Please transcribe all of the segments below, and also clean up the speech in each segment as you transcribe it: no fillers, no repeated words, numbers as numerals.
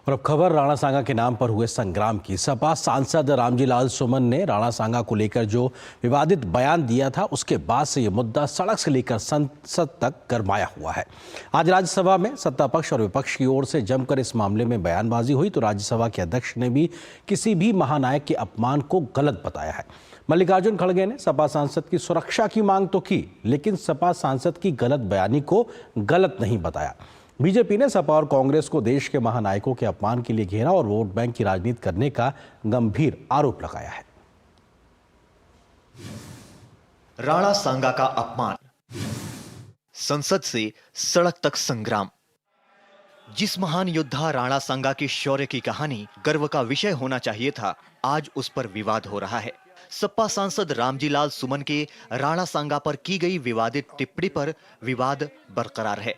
और अब खबर राणा सांगा के नाम पर हुए संग्राम की। सपा सांसद रामजीलाल सुमन ने राणा सांगा को लेकर जो विवादित बयान दिया था, उसके बाद से ये मुद्दा सड़क से लेकर संसद तक गरमाया हुआ है। आज राज्यसभा में सत्ता पक्ष और विपक्ष की ओर से जमकर इस मामले में बयानबाजी हुई तो राज्यसभा के अध्यक्ष ने भी किसी भी महानायक के अपमान को गलत बताया है। मल्लिकार्जुन खड़गे ने सपा सांसद की सुरक्षा की मांग तो की, लेकिन सपा सांसद की गलत बयानी को गलत नहीं बताया। बीजेपी ने सपा और कांग्रेस को देश के महानायकों के अपमान के लिए घेरा और वोट बैंक की राजनीति करने का गंभीर आरोप लगाया है। राणा सांगा का अपमान, संसद से सड़क तक संग्राम। जिस महान योद्धा राणा सांगा के शौर्य की कहानी गर्व का विषय होना चाहिए था, आज उस पर विवाद हो रहा है। सपा सांसद रामजीलाल सुमन के राणा सांगा पर की गई विवादित टिप्पणी पर विवाद बरकरार है।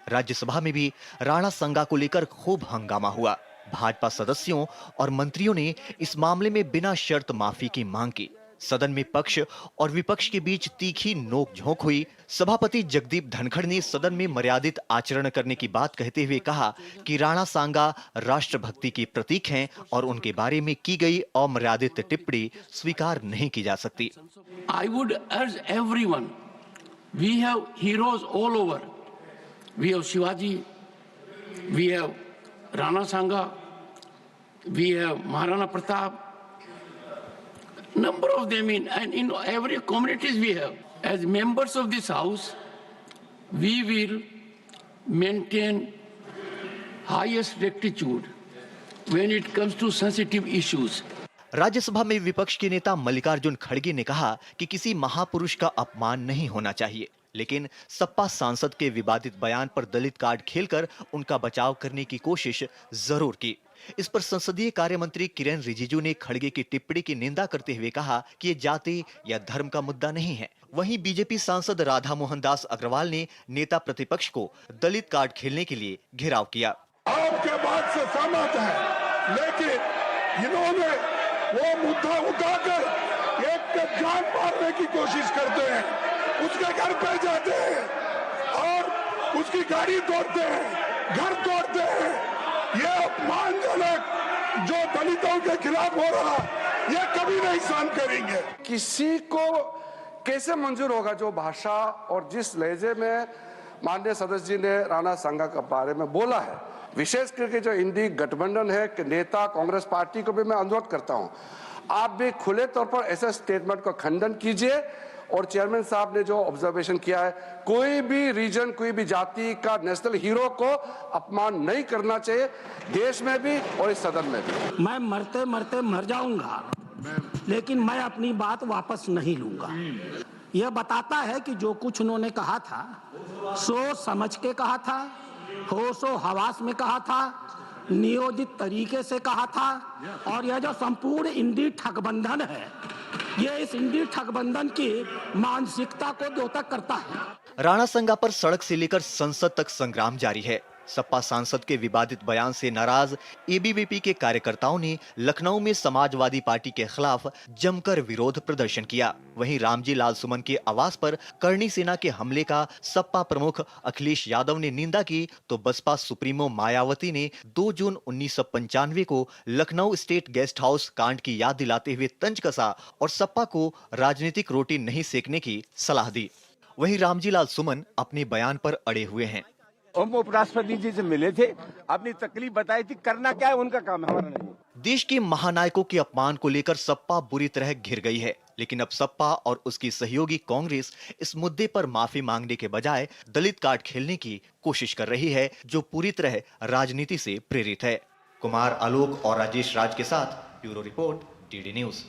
राज्यसभा में भी राणा सांगा को लेकर खूब हंगामा हुआ। भाजपा सदस्यों और मंत्रियों ने इस मामले में बिना शर्त माफी की मांग की। सदन में पक्ष और विपक्ष के बीच तीखी नोक-झोंक हुई। सभापति जगदीप धनखड़ ने सदन में मर्यादित आचरण करने की बात कहते हुए कहा कि राणा सांगा राष्ट्रभक्ति के प्रतीक हैं और उनके बारे में की गई अमर्यादित टिप्पणी स्वीकार नहीं की जा सकती। I would urge everyone, we have heroes all over. We have Shivaji, we have Rana Sanga, we have Maharana Pratap, number of them and in every communities we have. As members of this house, we will maintain highest rectitude when it comes to sensitive issues. Rajya Sabha में विपक्ष के नेता मल्लिकार्जुन खड़गे ने कहा कि किसी महापुरुष का अपमान नहीं होना चाहिए, लेकिन सपा सांसद के विवादित बयान पर दलित कार्ड खेलकर उनका बचाव करने की कोशिश जरूर की। इस पर संसदीय कार्य मंत्री किरेन रिजिजू ने खड़गे की टिप्पणी की निंदा करते हुए कहा कि ये जाति या धर्म का मुद्दा नहीं है। वहीं बीजेपी सांसद राधा मोहन दास अग्रवाल ने नेता प्रतिपक्ष को दलित कार्ड खेलने के लिए घेराव किया। आपके बात से सहमत है, लेकिन इन्होंने वो मुद्दा उठाकर एक पे जान मारने की कोशिश करते हैं, उसके घर पे जाते हैं और उसकी गाड़ी तोड़ते हैं, घर तोड़ते हैं। ये अपमानजनक जो दलितों के खिलाफ हो रहा, ये कभी नहीं सहन करेंगे। किसी को कैसे मंजूर होगा जो भाषा और जिस लहजे में माननीय सदस्य जी ने राणा सांगा के बारे में बोला है, विशेष करके जो इंडी गठबंधन है कि नेता कांग्रेस पार्टी को भी मैं अनुरोध करता हूं, आप भी खुले तौर पर ऐसे स्टेटमेंट का खंडन कीजिए। और चेयरमैन साहब ने जो ऑब्जर्वेशन किया है, कोई भी रीजन, कोई भी जाति का नेशनल हीरो को अपमान नहीं करना चाहिए, देश में भी और इस सदन में भी। मैं मरते मरते मर जाऊंगा, लेकिन मैं अपनी बात वापस नहीं लूंगा। यह बताता है कि जो कुछ उन्होंने कहा था, सोच समझ के कहा था, होशो हवास में कहा था, नियोजित तरीके से कहा था। और यह जो संपूर्ण इंडी ठगबंधन है, ये इस इंडी ठगबंधन की मानसिकता को द्योतक करता है। राणा सांगा पर सड़क से लेकर संसद तक संग्राम जारी है। सपा सांसद के विवादित बयान से नाराज एबीवीपी के कार्यकर्ताओं ने लखनऊ में समाजवादी पार्टी के खिलाफ जमकर विरोध प्रदर्शन किया। वहीं रामजीलाल सुमन के आवास पर करणी सेना के हमले का सपा प्रमुख अखिलेश यादव ने निंदा की तो बसपा सुप्रीमो मायावती ने 2 जून 1995 को लखनऊ स्टेट गेस्ट हाउस कांड की याद दिलाते हुए तंज कसा और सपा को राजनीतिक रोटी नहीं सेकने की सलाह दी। वहीं रामजीलाल सुमन अपने बयान पर अड़े हुए हैं। हम उपराष्ट्रपति जी से मिले थे, अपनी तकलीफ बताई थी, करना क्या है उनका काम, हमारा नहीं। देश के महानायकों के अपमान को लेकर सपा बुरी तरह घिर गई है, लेकिन अब सपा और उसकी सहयोगी कांग्रेस इस मुद्दे पर माफी मांगने के बजाय दलित कार्ड खेलने की कोशिश कर रही है, जो पूरी तरह राजनीति से प्रेरित है। कुमार आलोक और राजेश राज के साथ ब्यूरो रिपोर्ट, डीडी न्यूज।